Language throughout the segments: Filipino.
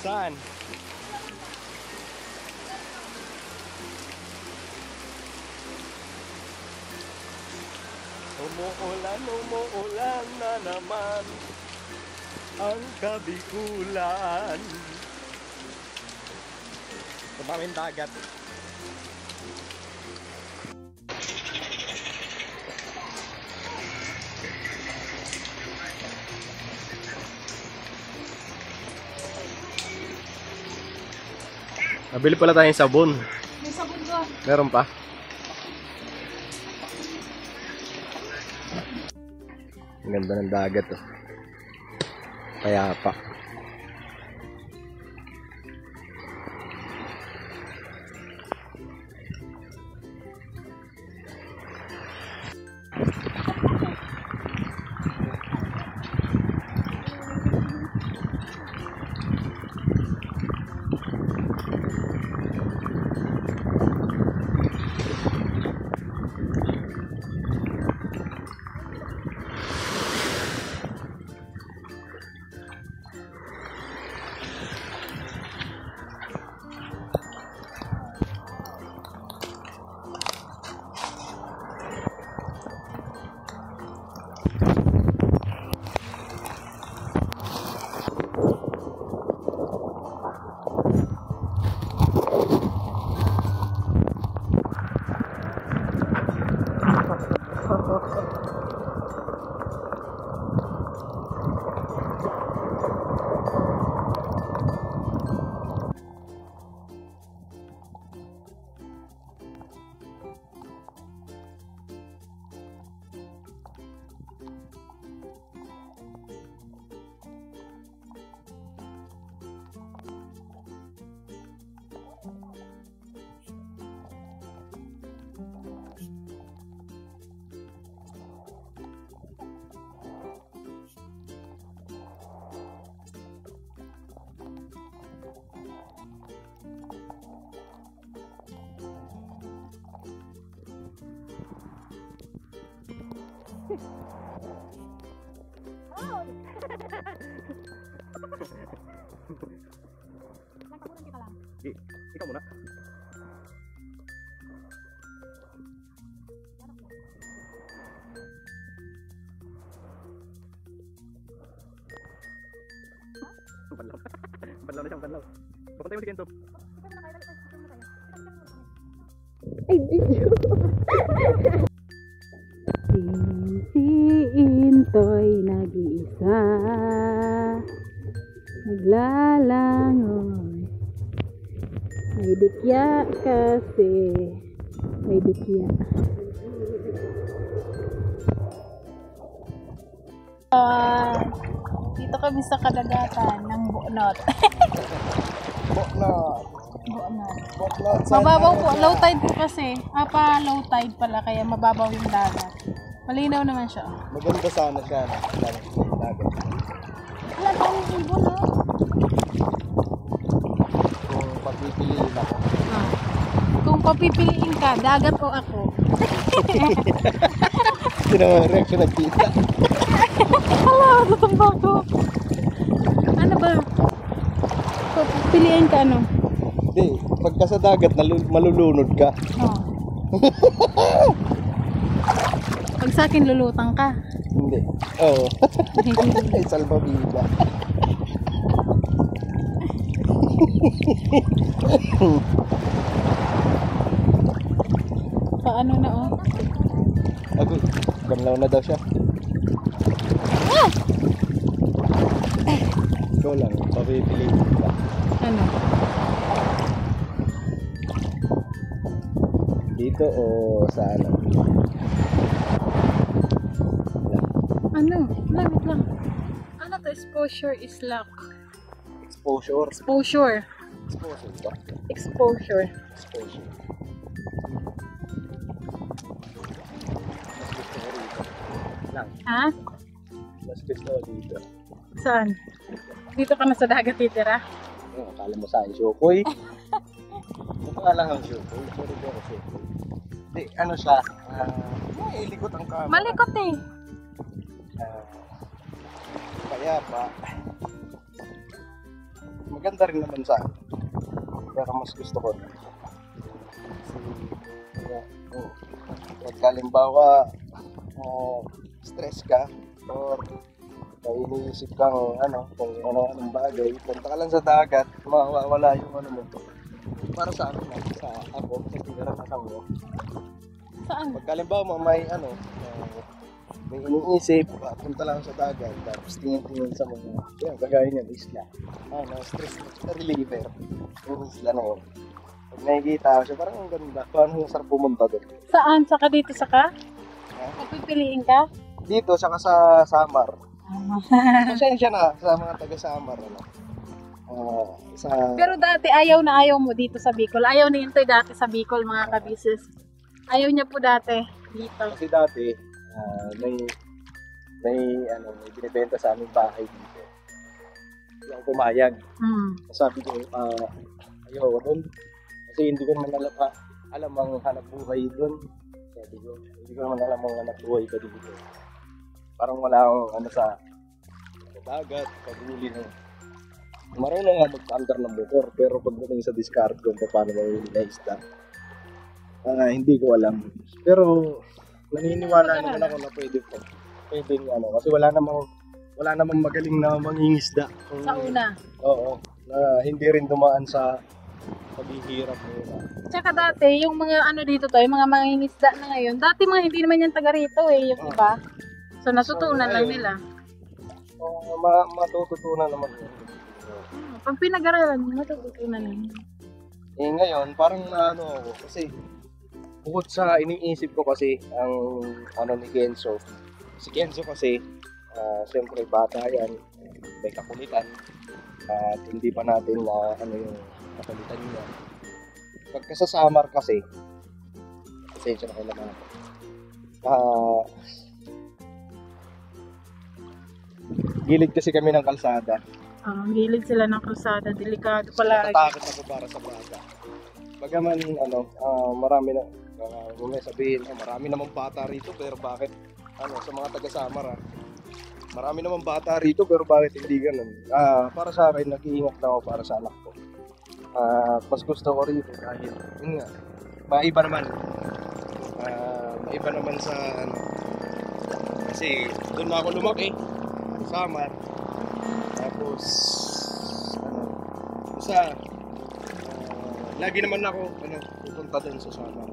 Saan? Umuulan na naman ang Kabikulan. Tumaming dagat. Nabili pala tayong sabon. May sabon ka. Meron pa? Ang ganda ng dagat oh. Payapa. Ikaw muna. Banlaw na siyang banlaw. Papuntay mo si Kento. Ay, video. Si Intoy nag-iisa, naglalangoy. May dikya kasi, may dikya. Dito kami sa kadagatan ng Buonot. Buonot. Buonot. Buonot. Mababaw po, low tide po kasi. Low tide pala, kaya mababaw yung dagat. Malinaw naman siya. Maganda sana siya. Dagat. Wala tayong ibon, no? Kung pagpipiliin ako. Kung papipiliin ka, dagat o ako? Ito naman reaction ng tita. Hala, tutumba ko. Ano ba? Papipiliin ka ano? Hindi, pagka sa dagat, malulunod ka. Oo. Pag sa akin, lulutang ka. Hindi. Oo. Ay, salbabida. Paano na oh? Ako, banlaw na daw siya. Ah! Ikaw lang, papipiliin ka. Ano? Dito o sa ano? Ano? Wait lang. Ano to? Exposure is lock. Exposure. Exposure. Exposure ba? Exposure. Exposure. Lang. Ha? Mas gusto ko dito. Saan? Dito ka na sa dagat titira? Oh, akala mo saan? Syokoy? Akala kang syokoy. Sorry, syokoy. Hindi, ano siya? Ilikot ang camera. Malikot eh. Kaya pa, maganda rin naman sa akin. Pero mas gusto ko na. Kasi, halimbawa, stress ka, or may iniisip kang kung anong bagay, punta ka lang sa dagat, mawawala yung mo. Para sa akin sa ako, sa pinaranasan mo. Saan? Pag halimbawa may iniisip, punta lang sa dagat, tapos tingin-tingin sa mga, yan, kagaya niyan, isla. Stress reliever, yung isla na yun. Pag nakikita ko siya, parang ang ganda, paano yung sarap pumunta doon. Saan? Saka dito saka? Pagpipiliin ka? Dito, saka sa Samar. Pasensya na sa mga taga-Samar. Pero dati ayaw na ayaw mo dito sa Bicol. Ayaw ni Intoy dati sa Bicol, mga kabisis. Ayaw niya po dati dito. Kasi dati, may binibenta sa aming bahay dito. Yung pumayag. Sabi ko, ayaw ko doon. Kasi hindi ko naman alam ang hanap buhay doon. Sabi ko, hindi ko naman alam ang hanap buhay ko dito. Parang wala akong sa dagat, pag-uli ng marunong nga mag-under ng motor, pero pagdating sa discard kung paano mahuli na isda, hindi ko alam. Pero naniniwala naman ako na pwede kasi wala namang magaling na mangingisda. Sa una. Oo, na hindi rin dumaan sa paghihirap muna. Tsaka dati, yung mga dito to, yung mga mangingisda na ngayon, dati mga hindi naman yung taga rito yung iba. So natutunan lang nila. Matututunan naman yun. Pag pinag-aralan mo, matututunan nila. Ngayon, parang ako, kasi bukod sa iniisip ko kasi ang ni Kenzo. Si Kenzo kasi, siyempre bata yan, may kakulitan. At hindi pa natin na yung kakulitan niya. Pagka sa Samar kasi, pasensya na kayo naman. Gilid kasi kami ng kalsada. Gilid sila ng kalsada, delikado pala. Natatakot ako para sa bata. Bagaman marami na may sabihin, marami namang bata rito pero bakit sa mga taga-Samar marami namang bata rito pero bakit hindi ganun? Para sa akin, nag-iingat lang ako para sa anak ko. Mas gusto ko rito dahil yun nga, maiba naman sa kasi doon na ako lumaki. Samar. Tapos lagi naman ako pupunta doon sa Samar.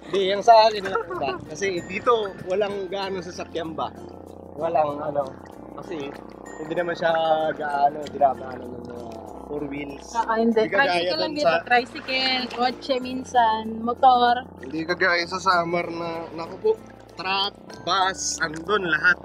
Hindi, yung sa akin lang ba? Kasi dito walang gaano sasakyan ba? Walang kasi hindi naman siya gaano dinadaanan ng mga 4 wheels. Hindi. Tricycle lang dito. Tricycle, kotse minsan, motor. Hindi kagaya sa Samar na, naku po, truck, bus, andun lahat.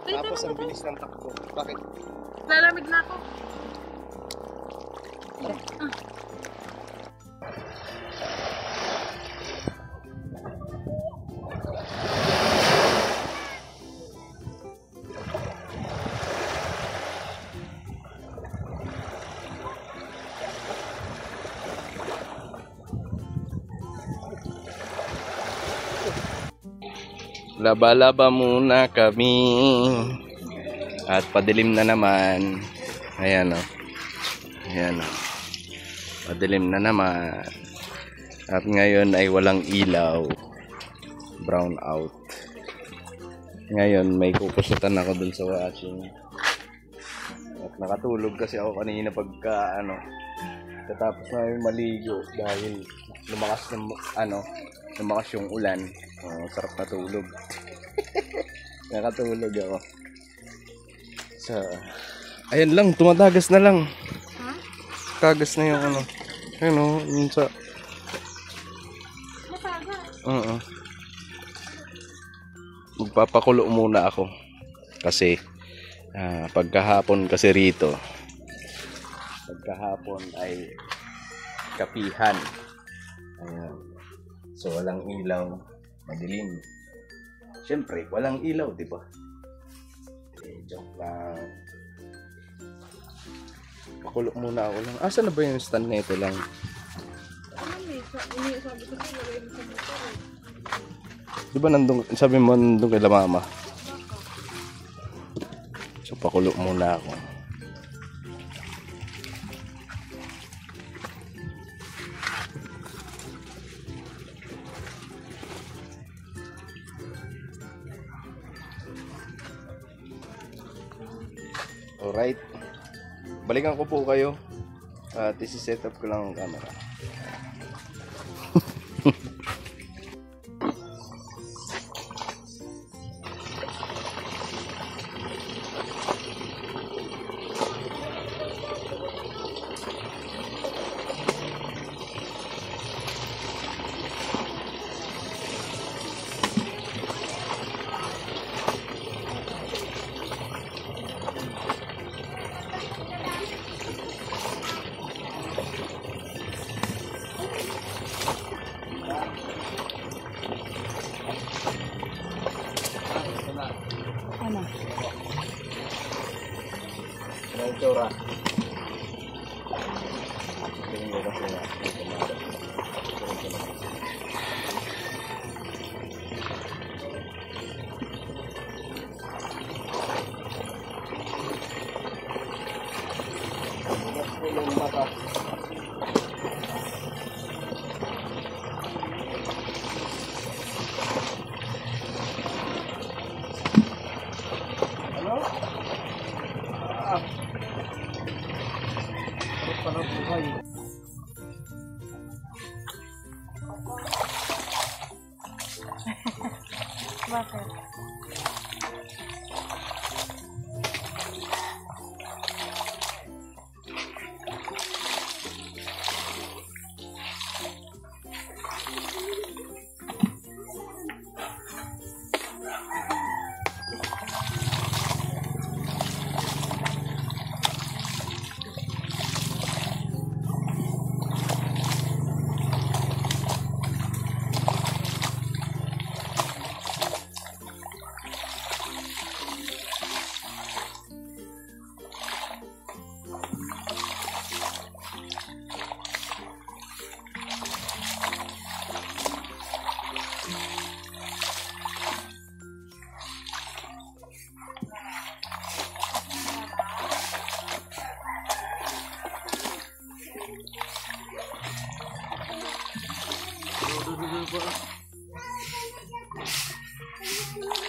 Tapos ang bilis ng takbo. Bakit? Lalamig na ako. Laba-laba muna kami. At padilim na naman. Ayan o. Ayan o. Padilim na naman. At ngayon ay walang ilaw. Brown out. Ngayon may kukusutan ako dun sa washing. At nakatulog kasi ako kanina pagka katapos na yung maligo dahil lumakas yung ulan. Sarap na tulog. Nakatulog ako. So, ayan lang, tumatagas na lang. Tagas na yung yun sa magpapakulo muna ako. Kasi pagkahapon kasi rito, pagkahapon ay kapihan. Ayan. So walang ilaw, madilim. Siyempre, walang ilaw, di ba? Joke lang. Pakulo muna ako lang. Asa na ba yung stand na ito lang? Di ba nandun, sabi mo nandun kay la mama? So pakulo muna ako. Alright. Balikan ko po kayo. At isi-set up ko lang ang camera. Ano? Ano yung tura? Bakit?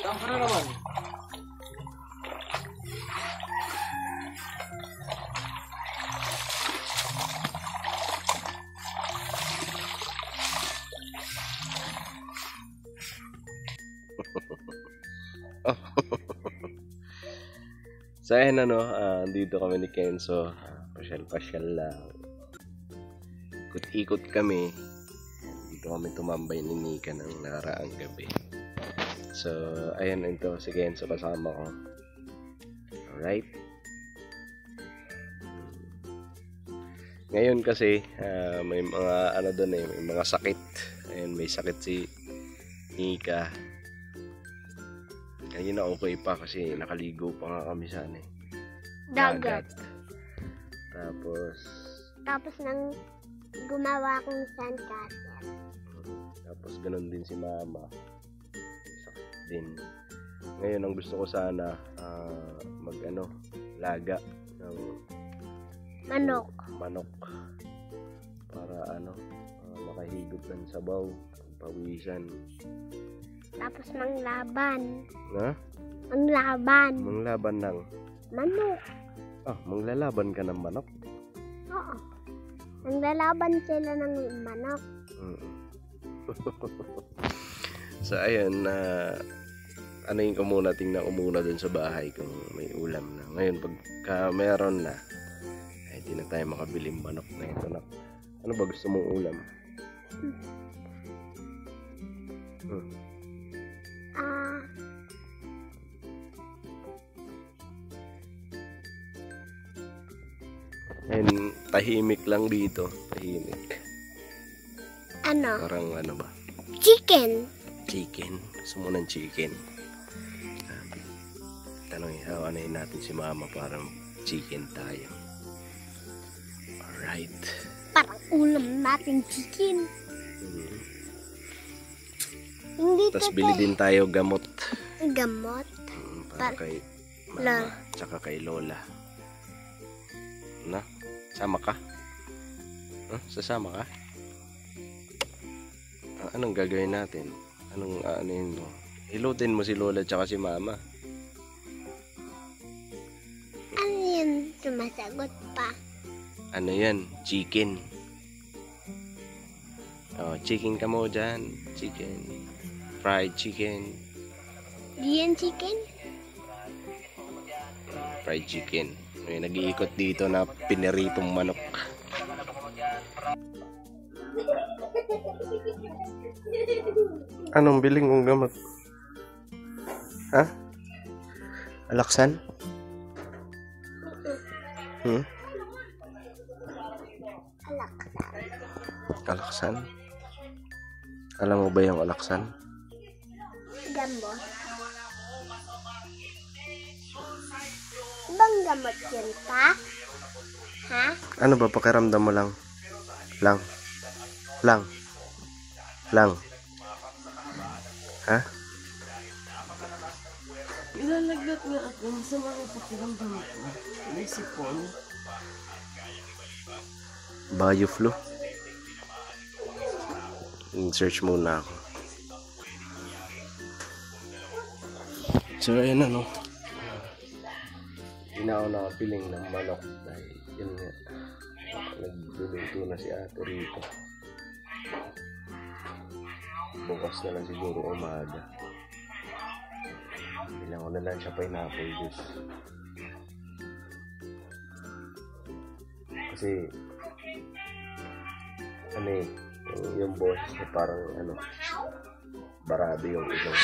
Saan na naman? So ayan dito kami ni Kenzo. Pasyal-pasyal lang. Ikot-ikot kami. Dito kami tumambay ni Nika ng nakaraang gabi. So ayan ito si Kenzo kasama ko. Alright. Ngayon kasi may mga doon may mga sakit. Ayun, may sakit si Nika. Ayun na okay pa kasi nakaligo pa nga kami sa Dagat. Tapos nang gumawa akong sandcastle. Tapos ganun din si Mama. Sakit din. Ngayon ang gusto ko sana laga ng manok para makahigop ng sabaw, pawisan. Tapos manglaban. Ha? Manglaban ng manok. Manglalaban ka ng manok? Oo. Manglalaban sila ng manok. So ayun, tingnan ko muna dun sa bahay kung may ulam na. Ngayon pagka meron na, ay di na tayo makabiling manok na ito na. Ano ba gusto mong ulam? Ayun, tahimik lang dito. Tahimik. Parang ba? Chicken. Chicken. Gusto mo ng chicken? Hawanin natin si Mama para chicken tayo. Alright. Parang ulam natin chicken. Tapos bili din tayo gamot. Gamot? Para kay Mama, tsaka kay Lola. Na? Sama ka? Huh? Sasama ka? Anong gagawin natin? Anong aanin mo? Hilutin mo si Lola tsaka si Mama. Ano yun? Sumasagot pa. Ano yan? Chicken. Oh, chicken ka mo dyan. Chicken. Fried chicken. Di yan chicken? Fried chicken. May nag-iikot dito na piniritong manok. Anong biling mong gamot? Ha? Alaksan? Alaksan? Alam mo ba yung alaksan? Gambo. Ibang gamot yun pa? Ha? Ano ba pakiramdam mo lang? Lang. Ha? Ilalagnat nga ako sa mga pakiramdam ko. May sipon. Bioflu. Search muna ako. So ayan na, no. Hindi na ako nakapiling ng manok dahil yun nga, nagluluto na si ate rito. Bukas na lang siguro umaga. Bilang ko na lang siya pineapple juice. Kasi ano eh, yung boses niya parang ano, barado yung ilong.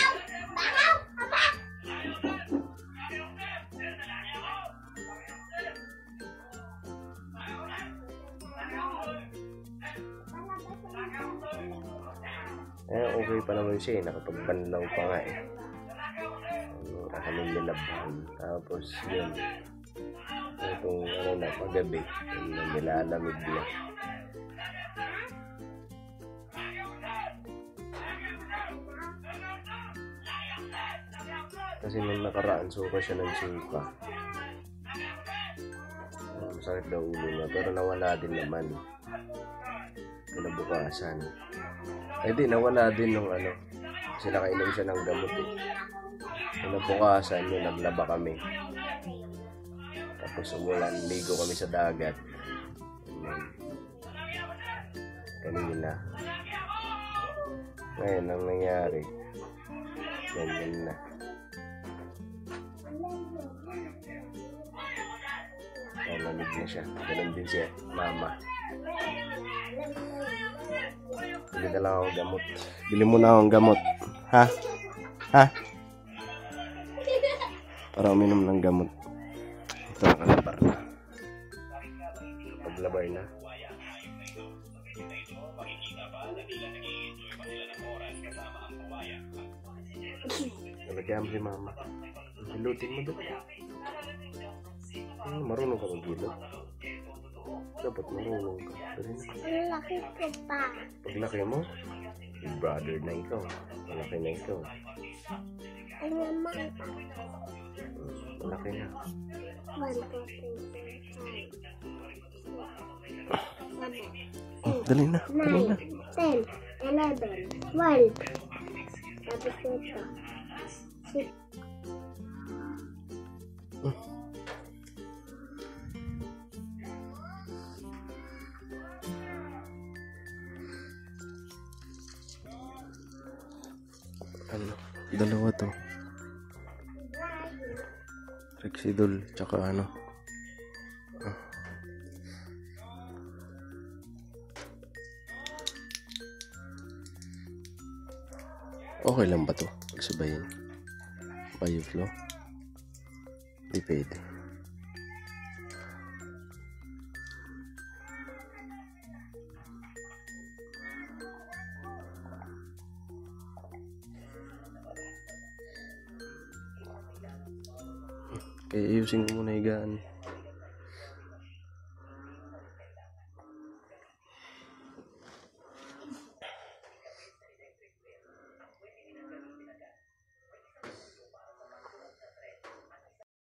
Okay pa naman siya eh, nakapagbanlaw pa nga eh. Kaming nilabhan. Tapos yun, itong ano na, paggabi, nilalamig niya. Kasi nung nakaraan, suka siya ng suka. Masakit daw ulo niya, pero nawala din naman. Kinabukasan. Eh di, nawala din nung ano, kasi nakainom siya ng gamot eh. Kinabukasan yun, naglaba kami. Tapos umulan, ligo kami sa dagat. Kanina. Ngayon, ang nangyari, ganyan na. Nalamig na siya. Ganun din siya, Mama. Bili na lang akong gamot. Bili mo na akong gamot. Ha? Ha? Para uminom ng gamot. Ito ang alabar na. Paglabar na. Nalagyan mo si Mama. Hilutin mo doon. Marunong ka mag-hilot. Dapat marunong ka. Ang laki ko pa. Paglaki mo, big brother na ikaw. Malaki na ikaw. Ang naman pa. Malaki na. 1, 2, 3, 4, 5, 6, 7, Dali na. 9, 10, 11, 12. Tapos ito. 6. Ano? Dalawa to. Rexidol, tsaka ano. Okay lang ba to? Pagsabayin. Bioflu? Di pwede. Kaya ayusin ko muna higaan.